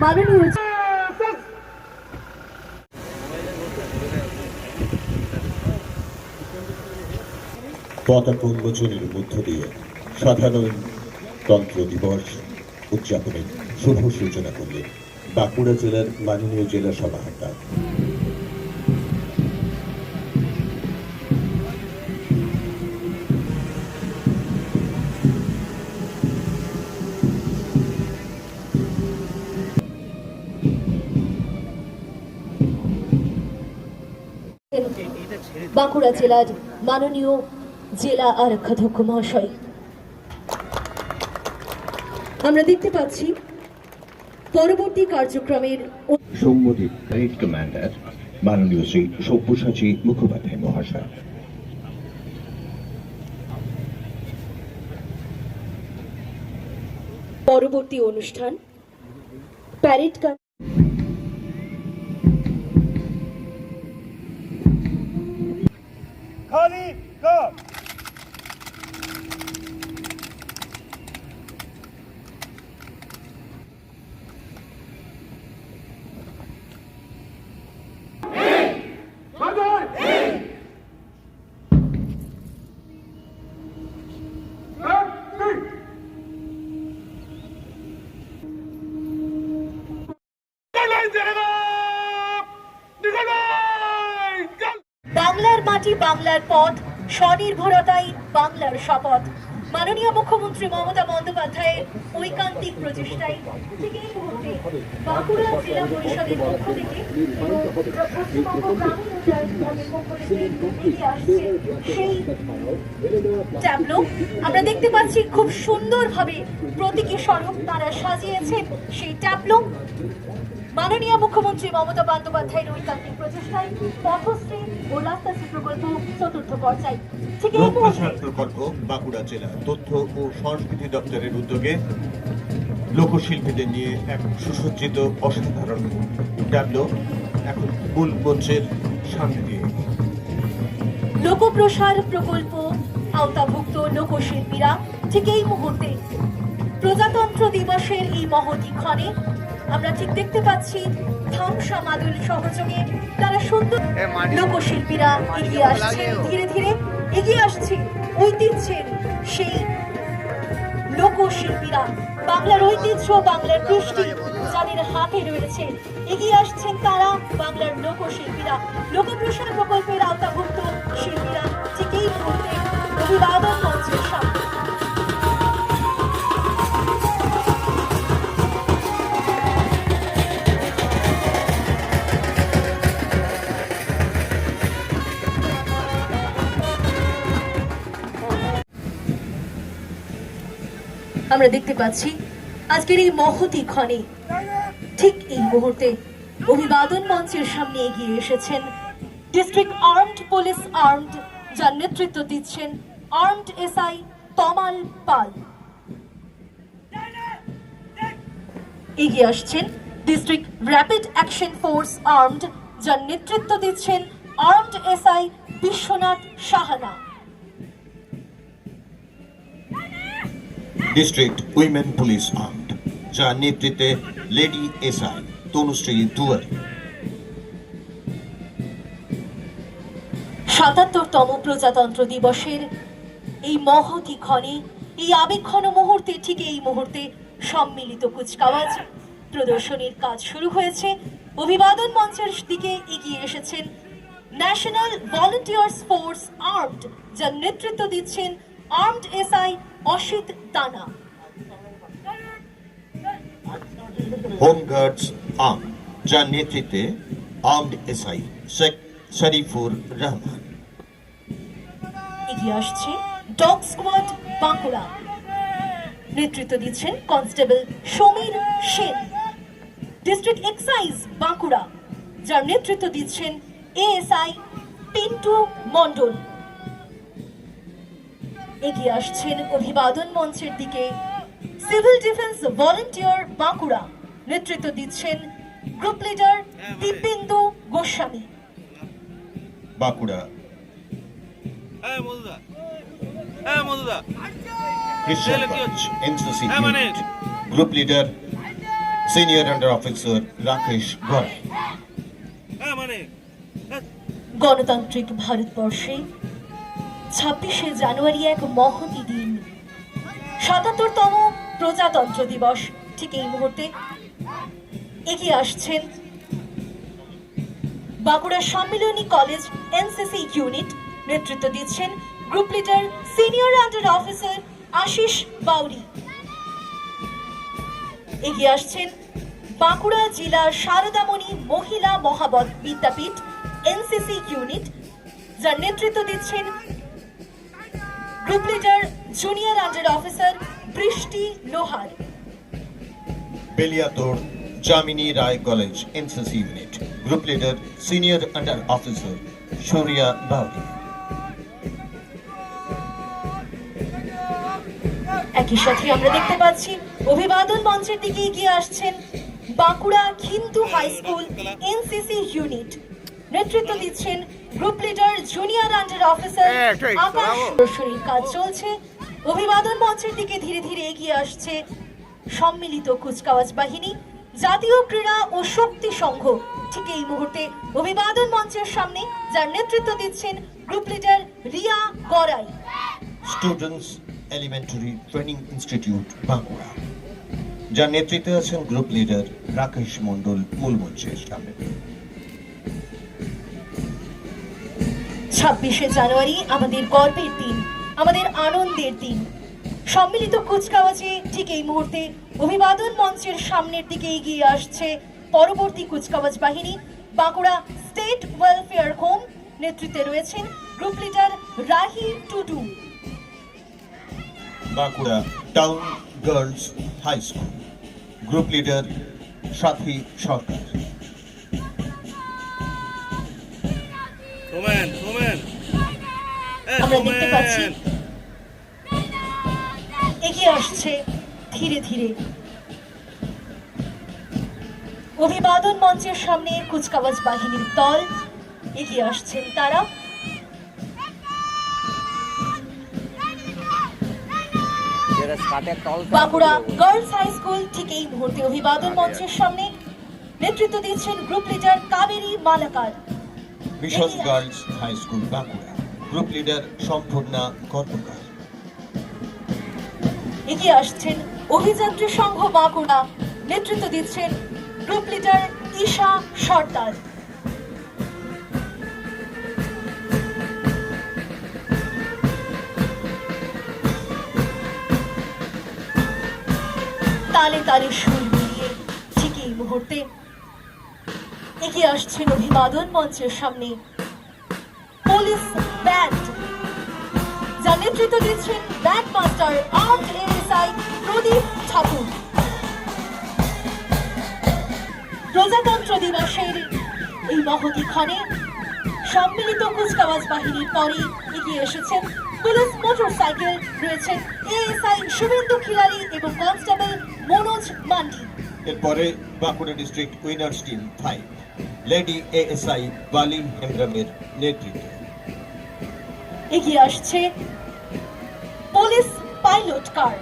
মাননীয় পতাকা উন্মোচনের মধ্য দিয়ে সাধারণতন্ত্র দিবস উদযাপনের শুভ সূচনা করলেন বাঁকুড়া জেলার মাননীয় জেলা সভাপতি। বাঁকুড়া জেলার মাননীয় জেলা আরক্ষাধ্যক্ষ মহাশয়, আমরা দেখতে পাচ্ছি পরবর্তী কার্যক্রমের সৌম্যদীপ গ্রেড কমান্ডার মাননীয় শ্রী সব্যসাচী মুখোপাধ্যায় মহাশয়। পরবর্তী অনুষ্ঠান প্যারেড খালি কাপ বাংলার মাটি, বাংলার পথ, স্বনির্ভরতাই বাংলার শপথ। মাননীয় মুখ্যমন্ত্রী মমতা বন্দ্যোপাধ্যায়ের ঐকান্তিক প্রচেষ্টায় ঠিক এই মুহূর্তে বাঁকুড়া জেলা পরিষদের পক্ষ থেকে এবং পশ্চিমবঙ্গ গ্রামীণ উন্নয়ন বিভাগের পক্ষ থেকে এগিয়ে আসছে সেই ট্যাবলো। আমরা দেখতে পাচ্ছি খুব সুন্দরভাবে প্রতীকী স্বরূপ তারা সাজিয়েছেন সেই ট্যাবলো। মাননীয় মুখ্যমন্ত্রী মমতা বন্দ্যোপাধ্যায়ের ঐকান্তিক প্রচেষ্টায় পথশ্রী ও রাস্তাশ্রী প্রকল্প চতুর্থ পর্যায় ঠিক এই মুহূর্তে প্রকল্প বাঁকুড়া জেলা তথ্য ও সংস্কৃতি দপ্তরের উদ্যোগে লোকশিল্পীদের নিয়ে এক সুসজ্জিত অসাধারণ ট্যাবলো এখন মূল মঞ্চের সামনে দিয়ে লোকপ্রসার প্রকল্প আওতাভুক্ত লোকশিল্পীরা ঠিক এই মুহূর্তে প্রজাতন্ত্র দিবসের এই মহতী ক্ষণে আমরা ঠিক দেখতে পাচ্ছি থামসা মাদুল সহযোগে তারা সুন্দর লোকশিল্পীরা এগিয়ে আসছে, ধীরে ধীরে এগিয়ে আসছে ঐতিহ্যের সেই লোকশিল্পীরা। বাংলার ঐতিহ্য, বাংলার কৃষ্টি যাদের হাতে রয়েছে, এগিয়ে আসছেন তারা বাংলার লোকশিল্পীরা। লোকপ্রসার প্রকল্পের আওতাভুক্ত শিল্পীরা ঠিক এই মুহূর্তে অভিবাদন মঞ্চের সামনে। আমরা দেখতে পাচ্ছি আজকের এই মহতী ক্ষণে ঠিক এই মুহূর্তে অভিবাদন মঞ্চের সামনে এগিয়ে এসেছেন ডিস্ট্রিক্ট আর্মড পুলিশ আর্মড, যার নেতৃত্ব দিচ্ছেন আর্মড এসআই তমাল পাল। এগিয়ে আসছেন district rapid action force armed, যার নেতৃত্ব দিচ্ছেন armed SI Biswanath Sahana. District women police armed, যার নেতৃত্বে লেডি এসআই তনুশ্রী দুয়ারি। ৭৭তম প্রজাতন্ত্র দিবসের এই মহতী ক্ষণে, এই আবেগঘন মুহূর্তে ঠিক এই মুহূর্তে সম্মিলিত কুচকাওয়াজ প্রদর্শনীর কাজ শুরু হয়েছে। অভিবাদন মঞ্চের দিকে এগিয়ে এসেছেন ন্যাশনাল ভলান্টিয়ার্স ফোর্স আর্মড, যার নেতৃত্ব দিচ্ছেন আর্মড এসআই অসিত দানা। হোম গার্ডস আর্ম, যার নেতৃত্বে আর্মড এসআই শেখ শরীফুর রহমান। এগিয়ে আসছে ডগ স্কোয়াড বাঁকুড়া, নেতৃত্ব দিচ্ছেন constable Samir Sen. District excise Bankura, যার নেতৃত্ব দিচ্ছেন এএসআই পিন্টু মন্ডল। এগিয়ে আসছেন অভিবাদন মঞ্চের দিকে সিভিল ডিফেন্স ভলান্টিয়ার বাঁকুড়া, নেতৃত্ব দিচ্ছেন group leader Dibyendu Goswami. Bankura Christian NCC group leader senior under officer Rakesh Garai. গণতান্ত্রিক ভারতবর্ষে 26শে জানুয়ারি এক মহতী দিন, 77তম প্রজাতন্ত্র দিবস। ঠিক এই মুহূর্তে এগিয়ে আসছেন Bankura Sammilani college NCC unit. নেতৃত্ব দিচ্ছেন group leader senior under officer Ashis Bauri. এগিয়ে আসছেন বাঁকুড়া জেলা শারদামণি মহিলা মহাবত বিদ্যাপীঠ এনসিসি ইউনিট, যার নেতৃত্ব দিচ্ছেন group leader junior under officer Brishti Lohar. Beliatore Jamini Roy college NCC unit, group leader senior under officer Shaurya Bauri. একই সাথে আমরা দেখতে পাচ্ছি অভিবাদন মঞ্চের দিকে এগিয়ে আসছেন Bankura Hindu high school NCC unit. নেতৃত্ব দিচ্ছেন group leader junior under officer Akash. প্রদর্শনীর কাজ চলছে। অভিবাদন মঞ্চের দিকে ধীরে ধীরে এগিয়ে আসছে সম্মিলিত কুচকাওয়াজ বাহিনী, জাতীয় ক্রীড়া ও শক্তি সংঘ। ঠিক এই মুহূর্তে অভিবাদন মঞ্চের সামনে, যার নেতৃত্ব দিচ্ছেন group leader Riya Garai. Students elementary training institute Bankura, যার নেতৃত্বে আছেন গ্রুপ লিডার রাকেশ মণ্ডল। মূল মঞ্চের সামনে 26শে জানুয়ারি আমাদের গর্বের দিন, আমাদের আনন্দের দিন। সম্মিলিত কুচকাওয়াজে ঠিক এই মুহূর্তে অভিবাদন মঞ্চের সামনের দিকে এগিয়ে আসছে পরবর্তী কুচকাওয়াজ বাহিনী বাঁকুড়া স্টেট ওয়েলফেয়ার হোম। নেতৃত্বে রয়েছেন group leader Rahi Tudu. Bankura town girls high school, group leader Sathi Sarkar. আমরা দেখতে পাচ্ছি এগিয়ে আসছে ধীরে ধীরে অভিবাদন মঞ্চের সামনে কুচকাওয়াজ বাহিনীর দল। এগিয়ে আসছেন তারা। বাঁকুড়া গার্লস হাই স্কুল ঠিক এই মুহূর্তে অভিবাদন মঞ্চের সামনে। নেতৃত্ব দিচ্ছেন group leader Kaberi Malakar. Mission girls high school Bankura, group leader Sampurna Karmakar. এগিয়ে আসছেন অভিযাত্রী সংঘ বাঁকুড়া। নেতৃত্ব দিচ্ছেন গ্রুপ লিডার ঈশা সর্দার। তালে তালে সুর মিলিয়ে ঠিক এই মুহূর্তে এগিয়ে আসছেন অভিবাদন মঞ্চের সামনে পুলিশ ব্যান্ড, যার নেতৃত্ব দিচ্ছেন ব্যান্ড মাস্টার আর্মড এএসআই প্রদীপ ঠাকুর। প্রজাতন্ত্র দিবসের এই মহতী ক্ষণে সম্মিলিত কুচকাওয়াজ বাহিনীর পরে এগিয়ে এসেছেন পুলিশ মোটরসাইকেল। রয়েছেন এএসআই শুভেন্দু খিলারি এবং কনস্টেবল মনোজ মান্ডি। এরপরে Bankura district winners team 5, lady ASI Balim হেমব্রমের নেতৃত্বে। এগিয়ে আসছে পুলিশ পাইলট কার।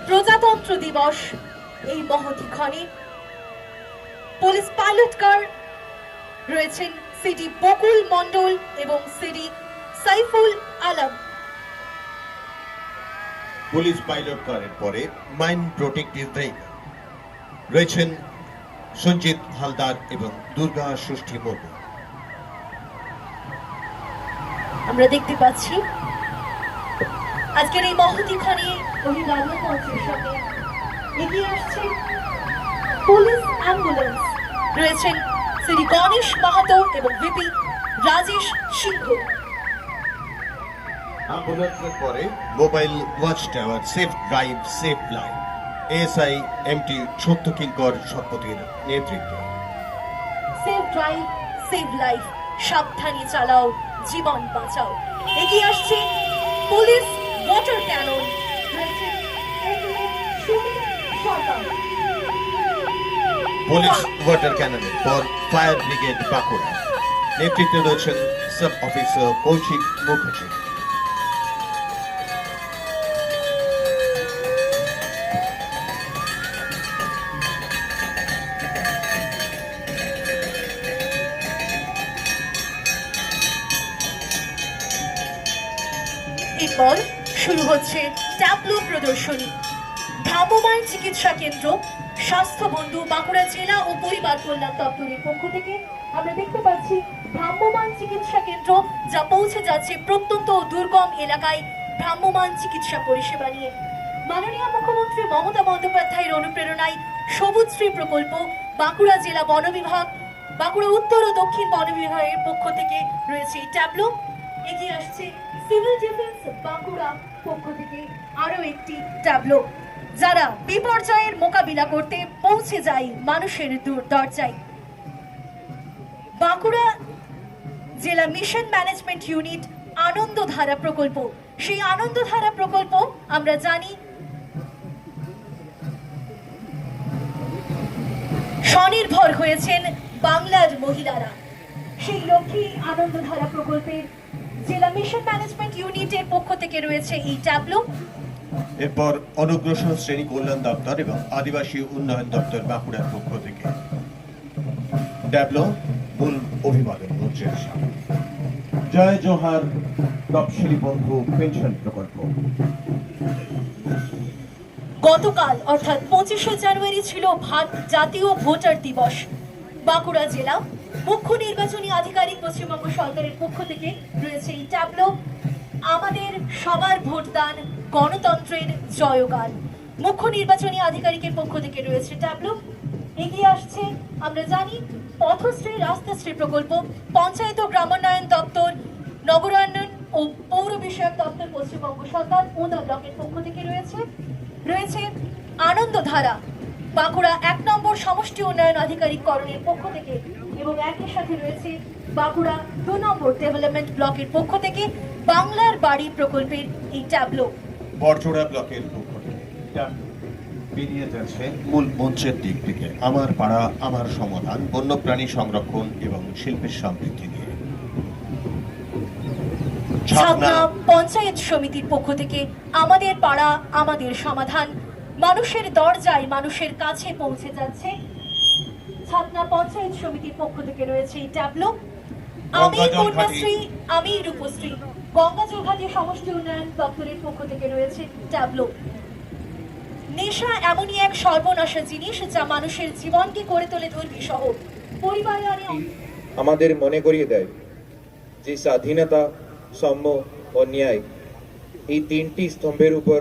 প্রজাতন্ত্র দিবস এই মহতী ক্ষণে পুলিশ পাইলট কার রয়েছেন সিডি বকুল মন্ডল এবং CD Saiful Alam. Police pilot কারের পরে মাইন প্রোটেক্টিভ ভেহিকল রয়েছেন সঞ্জিত হালদার এবং দুর্গা ষষ্ঠী মুর্মু। আমরা দেখতে পাচ্ছি আজকের এই মহতী ক্ষণে অভিবাদন মঞ্চের সামনে এগিয়ে আসছে পুলিশ অ্যাম্বুলেন্স। রয়েছেন শ্রী গণেশ মাহাতো এবং ভিপি রাজেশ সিংহ। অ্যাম্বুলেন্সের পরে mobile watch tower safe drive safe life, ASI MT Satya Kinkar শতপথীর নেতৃত্বে। সেফ ড্রাইভ সেভ লাইফ, সাবধানে চালাও জীবন বাঁচাও। এগিয়ে আসছে police water cannon. Police water ক্যাননের পর ফায়ার ব্রিগেড বাঁকুড়া, নেতৃত্বে রয়েছেন সাব অফিসার কৌশিক মুখার্জি। এরপর শুরু হচ্ছে ট্যাবলো প্রদর্শনী। ভ্রাম্যমাণ চিকিৎসা কেন্দ্র স্বাস্থ্য বন্ধু বাঁকুড়া জেলা ও পরিবার কল্যাণ দপ্তরের পক্ষ থেকে আমরা দেখতে পাচ্ছি ভ্রাম্যমাণ চিকিৎসা কেন্দ্র, যা পৌঁছে যাচ্ছে প্রত্যন্ত ও দুর্গম এলাকায় ভ্রাম্যমাণ চিকিৎসা পরিষেবা নিয়ে। মাননীয় মুখ্যমন্ত্রী মমতা বন্দ্যোপাধ্যায়ের অনুপ্রেরণায় সবুজশ্রী প্রকল্প, বাঁকুড়া জেলা বন বিভাগ, বাঁকুড়া উত্তর ও দক্ষিণ বন বিভাগের পক্ষ থেকে রয়েছে এই ট্যাবলো। এগিয়ে আসছে সিভিল ডিফেন্স বাঁকুড়া পক্ষ থেকে আরো একটি ট্যাবলো, যারা বিপর্যয়ের মোকাবিলা করতে পৌঁছে যায় মানুষের দরজায়। বাঁকুড়া জেলা মিশন ম্যানেজমেন্ট ইউনিট আনন্দধারা প্রকল্প, সেই আনন্দধারা প্রকল্প আমরা জানি স্বনির্ভর হয়েছেন বাংলার মহিলারা। সেই লক্ষ্যে আনন্দধারা প্রকল্পের জেলা মিশন ম্যানেজমেন্ট ইউনিটের পক্ষ থেকে রয়েছে এই ট্যাবলো। এরপর অনগ্রসর শ্রেণী কল্যাণ দপ্তর এবং আদিবাসী উন্নয়ন দপ্তর বাঁকুড়ার পক্ষ থেকে ট্যাবলো মূল অভিবাদন মঞ্চের সামনে। জয় জোহার তপশিলি বন্ধু পেনশন প্রকল্প। গতকাল অর্থাৎ 25শে জানুয়ারি ছিল জাতীয় ভোটার দিবস। বাঁকুড়া জেলা মুখ্য নির্বাচনী আধিকারিক পশ্চিমবঙ্গ সরকারের পক্ষ থেকে রয়েছে এই ট্যাবলো। আমাদের সবার ভোটদান গণতন্ত্রের জয়গান, মুখ্য নির্বাচনী আধিকারিকের পক্ষ থেকে রয়েছে ট্যাবলো। এগিয়ে আসছে আমরা জানি পথশ্রী রাস্তাশ্রী প্রকল্প, পঞ্চায়েত ও গ্রামোন্নয়ন দপ্তর, নগরায়ণ ও পৌর বিষয়ক দপ্তর পশ্চিমবঙ্গ সরকার উনা ব্লকের পক্ষ থেকে রয়েছে আনন্দধারা বাঁকুড়া 1 নম্বর সমষ্টি উন্নয়ন আধিকারিককরণের পক্ষ থেকে, এবং একই সাথে রয়েছে বাঁকুড়া 2 নম্বর ডেভেলপমেন্ট ব্লকের পক্ষ থেকে বাংলার বাড়ি প্রকল্পের এই ট্যাবলো। বরজোড়া ব্লকের পক্ষ থেকে ট্যাবলো বেরিয়ে যাচ্ছে মূল মঞ্চের দিক থেকে আমার পাড়া আমার সমাধান, বন্যপ্রাণী সংরক্ষণ এবং শিল্পের সমৃদ্ধি নিয়ে। ছাতনা পঞ্চায়েত সমিতির পক্ষ থেকে আমাদের পাড়া আমাদের সমাধান, মানুষের দরজায় মানুষের কাছে পৌঁছে যাচ্ছে। ছাতনা পঞ্চায়েত সমিতির পক্ষ থেকে রয়েছে এই ট্যাবলো। আমি কন্যাশ্রী আমি রূপশ্রী গঙ্গা জলঘাটি সমষ্টি উন্নয়ন দপ্তরের পক্ষ থেকে রয়েছে ট্যাবলো। নেশা এমনই এক সর্বনাশা জিনিস যা মানুষের জীবনকে করে তোলে দুর্বিষহ, পরিবারে আনে। আমাদের মনে করিয়ে দেয় যে স্বাধীনতা, সাম্য ও ন্যায় এই 3টি স্তম্ভের উপর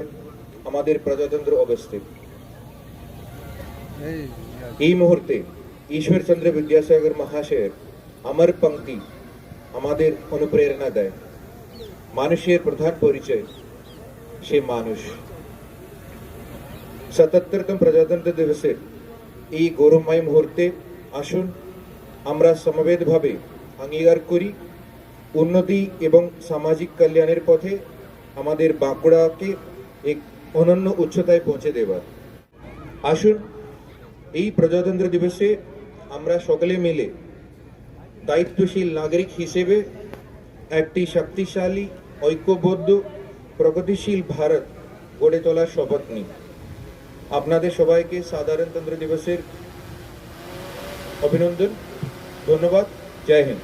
আমাদের প্রজাতন্ত্র অবস্থিত। এই মুহূর্তে ঈশ্বরচন্দ্র বিদ্যাসাগর মহাশয়ের অমর পঙ্ক্তি আমাদের অনুপ্রেরণা দেয়। মানুষের প্রধান পরিচয় সে মানুষ। 77তম প্রজাতন্ত্র দিবসের এই গৌরবময় মুহূর্তে আসুন আমরা সমবেতভাবে অঙ্গীকার করি উন্নতি এবং সামাজিক কল্যাণের পথে আমাদের বাঁকুড়াকে এক অনন্য উচ্চতায় পৌঁছে দেবার। আসুন এই প্রজাতন্ত্র দিবসে আমরা সকলে মিলে দায়িত্বশীল নাগরিক হিসেবে একটি শক্তিশালী, ঐক্যবদ্ধ, প্রগতিশীল ভারত গড়ে তোলার শপথ নিই। আপনাদের সবাইকে সাধারণতন্ত্র দিবসের অভিনন্দন, ধন্যবাদ, জয় হিন্দ।